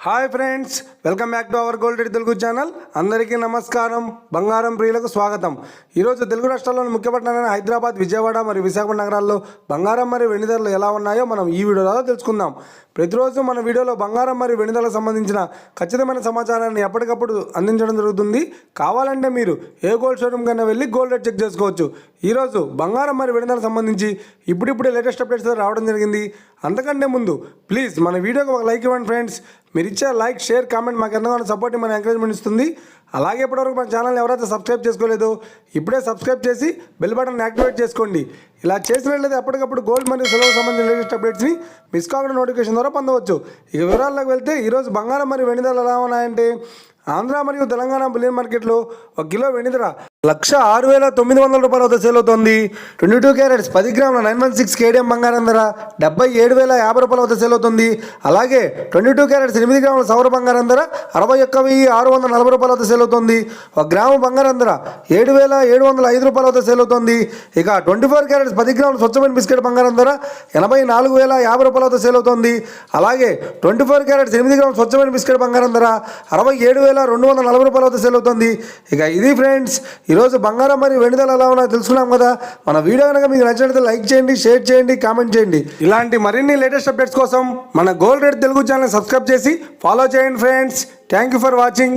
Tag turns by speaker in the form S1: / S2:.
S1: Hi friends, welcome back to our gold rate Telugu channel. అందరికీ నమస్కారం. బంగారం ప్రియులకు స్వాగతం. ఈరోజు తెలుగు రాష్ట్రాల్లోని ముఖ్య పట్టణాలైన హైదరాబాద్, విజయవాడ మరియు విశాఖపట్నం నగరాల్లో బంగారం మరియు వెండి ధరలు ఎలా ఉన్నాయో మనం ఈ వీడియోలో తెలుసుకుందాం. ప్రతిరోజు మన వీడియోలో బంగారం మరియు వెండి ధరలకు సంబంధించిన ఖచ్చితమైన సమాచారాన్ని ఎప్పటికప్పుడు అందించడం జరుగుతుంది. కావాలంటే మీరు ఏ గోల్డ్ షోరూమ్ కన్నా వెళ్ళి గోల్డ్ రేట్ చెక్ చేసుకోవచ్చు. ఈరోజు బంగారం మరియు వెండి ధరలకు సంబంధించి ఇప్పుడిప్పుడే లేటెస్ట్ అప్డేట్స్ రావడం జరిగింది. అంతకంటే ముందు ప్లీజ్ మన వీడియోకి ఒక లైక్ ఇవ్వండి ఫ్రెండ్స్. మీరు ఇచ్చే లైక్, షేర్, కామెంట్ మాకు ఎంతగానో సపోర్ట్, మన ఎంకరేజ్మెంట్ ఇస్తుంది. అలాగే ఇప్పటివరకు మన ఛానల్ ఎవరైతే సబ్స్క్రైబ్ చేసుకోలేదో ఇప్పుడే సబ్స్క్రైబ్ చేసి బెల్ బటన్ యాక్టివేట్ చేసుకోండి. ఇలా చేసినట్లయితే ఎప్పటికప్పుడు గోల్డ్ మరియు సిల్వర్ సంబంధించిన లేటెస్ట్ అప్డేట్స్ని మిస్ కాకుండా నోటిఫికేషన్ ద్వారా పొందవచ్చు. ఇక వివరాల్లోకి వెళ్తే ఈరోజు బంగారం మరియు వెండి ధరలు ఎలా ఉన్నాయంటే, ఆంధ్ర మరియు తెలంగాణ బులియన్ మార్కెట్లో 1 కిలో వెండి ధర 1,06,900 రూపాయల వద్ద సేల్ అవుతుంది. 22 క్యారెట్స్ 10 గ్రాముల 916 కేడిఎం బంగారం ధర 77,050 రూపాయల వద్ద సేల్ అవుతుంది. అలాగే 22 క్యారెట్స్ 8 గ్రాముల సౌర బంగారం ధర 61,640 రూపాయల వద్ద సేల్ అవుతుంది. 1 గ్రాము బంగారం ధర 7,705 రూపాయల వద్ద సేల్ అవుతుంది. ఇక 24 క్యారెట్స్ 10 గ్రాముల స్వచ్ఛమైన బిస్కెట్ బంగారం ధర 84,050 రూపాయల వద్ద సేల్ అవుతుంది. అలాగే 24 క్యారెట్స్ 8 గ్రాముల స్వచ్ఛమైన బిస్కెట్ బంగారం ధర 67,240 రూపాయల వద్ద సేల్ అవుతుంది. ఇక ఇది ఫ్రెండ్స్, ఈరోజు బంగారం మరియు వెండి ధరలు ఎలా ఉన్నాయో తెలుసుకున్నాం కదా. మన వీడియో కనుక మీకు నచ్చినట్లయితే లైక్ చేయండి, షేర్ చేయండి, కామెంట్ చేయండి. ఇలాంటి మరిన్ని లేటెస్ట్ అప్డేట్స్ కోసం మన gold rate Telugu channel subscribe చేసి ఫాలో చేయండి friends. Thank you for watching.